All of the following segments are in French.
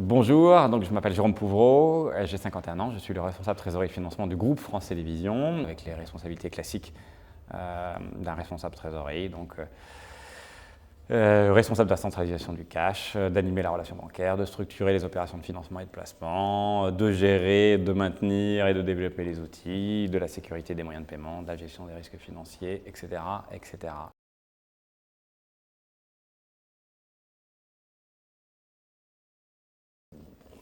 Bonjour, donc je m'appelle Jérôme Pouvreau, j'ai 51 ans, je suis le responsable trésorerie et financement du groupe France Télévisions, avec les responsabilités classiques d'un responsable trésorerie, donc responsable de la centralisation du cash, d'animer la relation bancaire, de structurer les opérations de financement et de placement, de gérer, de maintenir et de développer les outils, de la sécurité des moyens de paiement, de la gestion des risques financiers, etc., etc.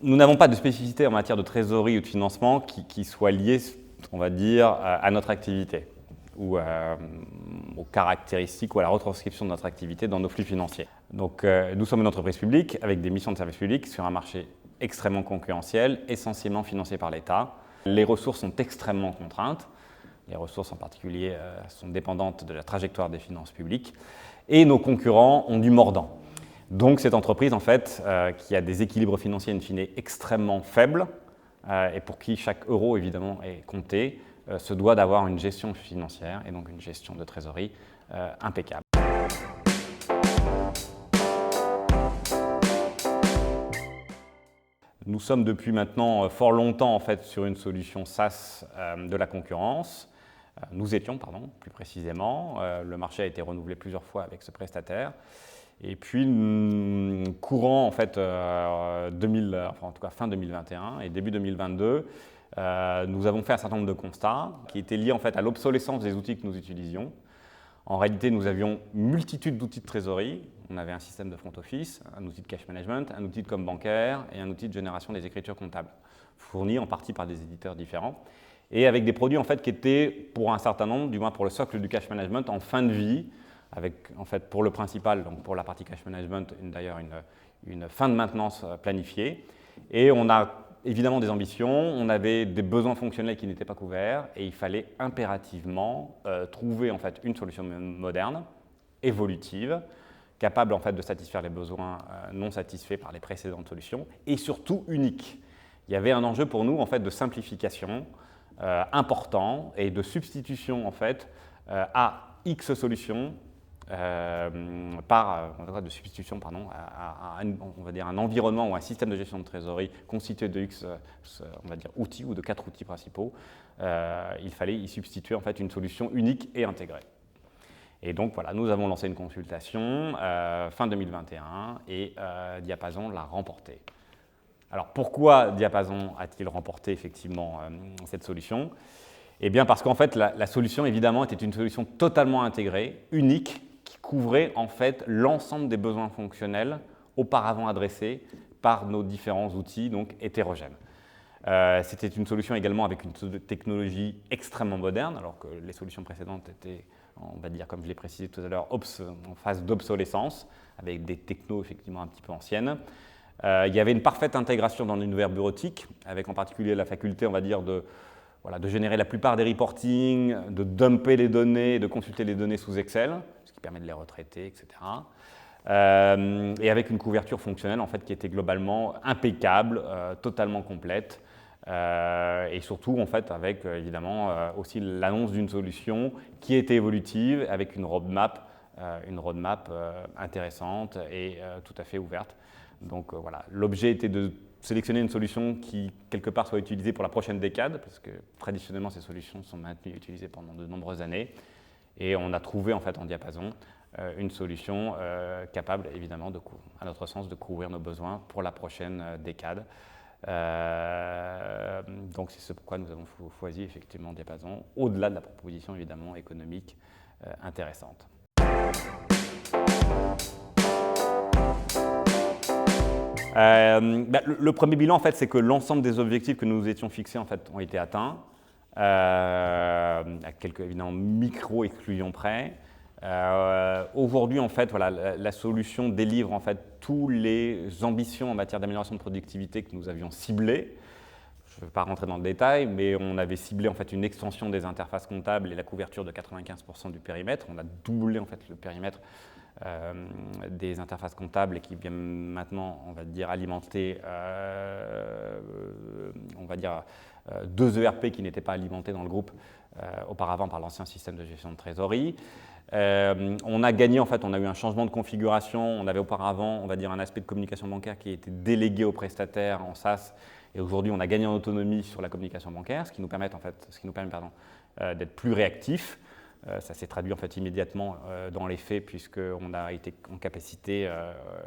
Nous n'avons pas de spécificité en matière de trésorerie ou de financement qui soit liée, on va dire, à notre activité ou aux caractéristiques ou à la retranscription de notre activité dans nos flux financiers. Donc nous sommes une entreprise publique avec des missions de service public sur un marché extrêmement concurrentiel, essentiellement financé par l'État. Les ressources sont extrêmement contraintes. Les ressources en particulier sont dépendantes de la trajectoire des finances publiques. Et nos concurrents ont du mordant. Donc cette entreprise, en fait, qui a des équilibres financiers in fine extrêmement faibles, et pour qui chaque euro, évidemment, est compté, se doit d'avoir une gestion financière et donc une gestion de trésorerie impeccable. Nous sommes depuis maintenant fort longtemps, en fait, sur une solution SaaS de la concurrence. Nous étions, plus précisément. Le marché a été renouvelé plusieurs fois avec ce prestataire. Et puis, courant en fait, en tout cas fin 2021 et début 2022, nous avons fait un certain nombre de constats qui étaient liés en fait à l'obsolescence des outils que nous utilisions. En réalité, nous avions multitude d'outils de trésorerie. On avait un système de front office, un outil de cash management, un outil de com bancaire et un outil de génération des écritures comptables, fournis en partie par des éditeurs différents, et avec des produits en fait, qui étaient, pour un certain nombre, du moins pour le socle du cash management, en fin de vie, avec en fait pour le principal, donc pour la partie cash management, d'ailleurs une fin de maintenance planifiée. Et on a évidemment des ambitions, on avait des besoins fonctionnels qui n'étaient pas couverts et il fallait impérativement trouver en fait une solution moderne, évolutive, capable en fait de satisfaire les besoins non satisfaits par les précédentes solutions et surtout unique. Il y avait un enjeu pour nous en fait de simplification important et de substitution en fait à X solutions de substitution à on va dire un environnement ou un système de gestion de trésorerie constitué de X on va dire, outils ou de 4 outils principaux. Il fallait y substituer en fait une solution unique et intégrée. Et donc voilà, nous avons lancé une consultation fin 2021 et Diapason l'a remporté. Alors pourquoi Diapason a-t-il remporté effectivement cette solution ? Eh bien parce qu'en fait la solution évidemment était une solution totalement intégrée, unique, qui couvrait en fait l'ensemble des besoins fonctionnels auparavant adressés par nos différents outils donc hétérogènes. C'était une solution également avec une technologie extrêmement moderne, alors que les solutions précédentes étaient, on va dire, comme je l'ai précisé tout à l'heure, en phase d'obsolescence, avec des technos effectivement un petit peu anciennes. Il y avait une parfaite intégration dans l'univers bureautique, avec en particulier la faculté, on va dire, de générer la plupart des reportings, de dumper les données, de consulter les données sous Excel, ce qui permet de les retraiter, etc. Et avec une couverture fonctionnelle en fait, qui était globalement impeccable, totalement complète, et surtout en fait, avec évidemment aussi l'annonce d'une solution qui était évolutive, avec une roadmap intéressante et tout à fait ouverte. Donc voilà, l'objet était de sélectionner une solution qui, quelque part, soit utilisée pour la prochaine décade, parce que traditionnellement, ces solutions sont maintenues et utilisées pendant de nombreuses années. Et on a trouvé, en fait, en Diapason, une solution capable, évidemment, à notre sens, de couvrir nos besoins pour la prochaine décade. Donc c'est ce pourquoi nous avons choisi, effectivement, Diapason, au-delà de la proposition, évidemment, économique intéressante. Le premier bilan, en fait, c'est que l'ensemble des objectifs que nous nous étions fixés en fait, ont été atteints, à quelques évidemment micro-exclusions près. Aujourd'hui, en fait, voilà, la solution délivre en fait toutes les ambitions en matière d'amélioration de productivité que nous avions ciblées. Je ne vais pas rentrer dans le détail, mais on avait ciblé en fait une extension des interfaces comptables et la couverture de 95% du périmètre. On a doublé en fait le périmètre des interfaces comptables et qui vient maintenant, on va dire, alimenter, deux ERP qui n'étaient pas alimentés dans le groupe auparavant par l'ancien système de gestion de trésorerie. On a gagné, en fait, on a eu un changement de configuration. On avait auparavant, on va dire, un aspect de communication bancaire qui était délégué aux prestataires en SaaS. Et aujourd'hui, on a gagné en autonomie sur la communication bancaire, ce qui nous permet, d'être plus réactifs. Ça s'est traduit en fait immédiatement dans les faits, puisqu'on a été en capacité,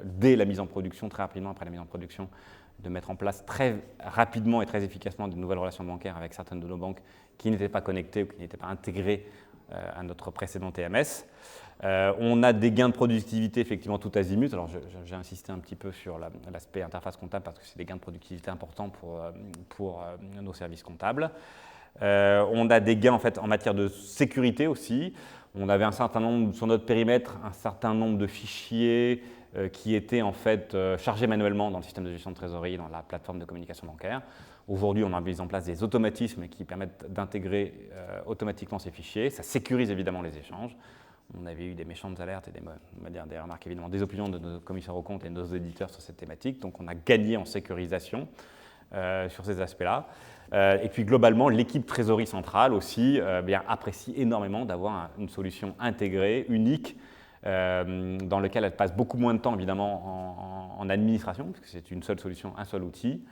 dès la mise en production, très rapidement après la mise en production, de mettre en place très rapidement et très efficacement de nouvelles relations bancaires avec certaines de nos banques qui n'étaient pas connectées ou qui n'étaient pas intégrées à notre précédent TMS. On a des gains de productivité effectivement tout azimut. Alors j'ai insisté un petit peu sur l'aspect interface comptable parce que c'est des gains de productivité importants pour nos services comptables. On a des gains en fait en matière de sécurité aussi. On avait un certain nombre, sur notre périmètre, un certain nombre de fichiers qui étaient en fait chargés manuellement dans le système de gestion de trésorerie, dans la plateforme de communication bancaire. Aujourd'hui, on a mis en place des automatismes qui permettent d'intégrer automatiquement ces fichiers. Ça sécurise évidemment les échanges. On avait eu des méchantes alertes et des remarques évidemment des opinions de nos commissaires aux comptes et de nos éditeurs sur cette thématique. Donc on a gagné en sécurisation sur ces aspects-là. Et puis globalement, l'équipe trésorerie centrale aussi apprécie énormément d'avoir une solution intégrée, unique, dans laquelle elle passe beaucoup moins de temps évidemment en administration, puisque c'est une seule solution, un seul outil.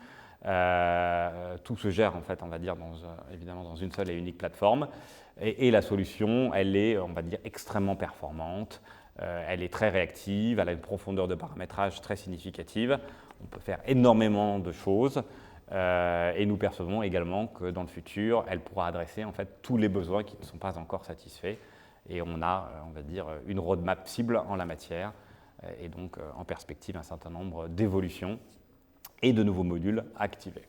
Tout se gère en fait, on va dire, évidemment dans une seule et unique plateforme. Et la solution, elle est, on va dire, extrêmement performante. Elle est très réactive, elle a une profondeur de paramétrage très significative. On peut faire énormément de choses. Et nous percevons également que dans le futur, elle pourra adresser en fait tous les besoins qui ne sont pas encore satisfaits. Et on a, on va dire, une roadmap cible en la matière et donc en perspective un certain nombre d'évolutions et de nouveaux modules activés.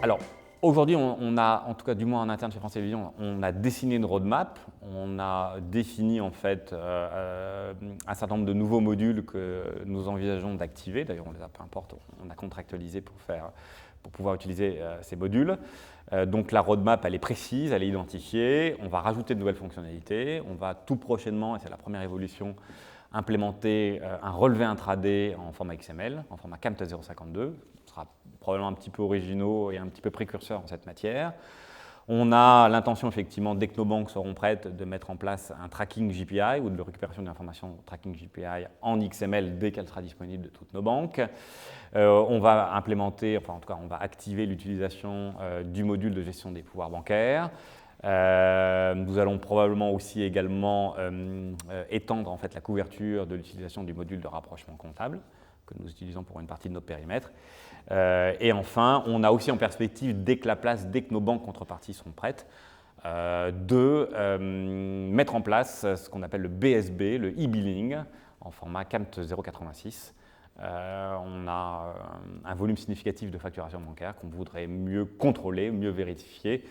Alors, aujourd'hui, on a, en tout cas du moins en interne chez France Télévisions, on a dessiné une roadmap, on a défini en fait un certain nombre de nouveaux modules que nous envisageons d'activer. D'ailleurs, on les a, peu importe, on a contractualisé pour pouvoir utiliser ces modules. Donc la roadmap, elle est précise, elle est identifiée. On va rajouter de nouvelles fonctionnalités. On va tout prochainement, et c'est la première évolution, implémenter un relevé intraday en format XML, en format CAMT 052. Ce sera probablement un petit peu originaux et un petit peu précurseur en cette matière. On a l'intention, effectivement, dès que nos banques seront prêtes, de mettre en place un tracking GPI ou de la récupération d'informations tracking GPI en XML dès qu'elle sera disponible de toutes nos banques. On va implémenter, enfin en tout cas, on va activer l'utilisation du module de gestion des pouvoirs bancaires. Nous allons probablement aussi également étendre en fait, la couverture de l'utilisation du module de rapprochement comptable que nous utilisons pour une partie de notre périmètre. Et enfin, on a aussi en perspective, dès que nos banques contreparties seront prêtes, de mettre en place ce qu'on appelle le BSB, le e-billing, en format CAMT 086. On a un volume significatif de facturation bancaire qu'on voudrait mieux contrôler, mieux vérifier,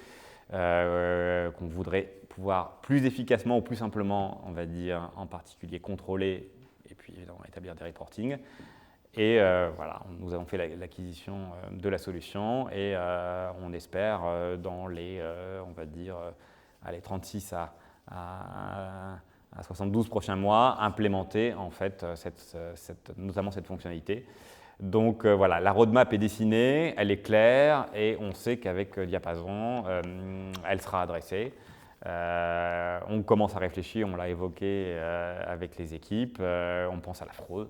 qu'on voudrait pouvoir plus efficacement ou plus simplement, on va dire, en particulier contrôler et puis évidemment établir des reportings. Et voilà, nous avons fait l'acquisition de la solution et on espère dans les, on va dire, 36 à 72 prochains mois, implémenter en fait notamment cette fonctionnalité. Donc voilà, la roadmap est dessinée, elle est claire et on sait qu'avec Diapason, elle sera adressée. On commence à réfléchir, on l'a évoqué avec les équipes, on pense à la fraude,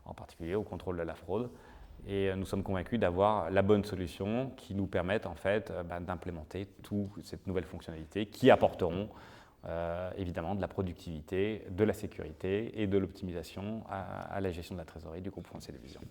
en particulier au contrôle de la fraude. Et nous sommes convaincus d'avoir la bonne solution qui nous permette en fait d'implémenter toute cette nouvelle fonctionnalité qui apporteront évidemment de la productivité, de la sécurité et de l'optimisation à la gestion de la trésorerie du groupe France Télévisions.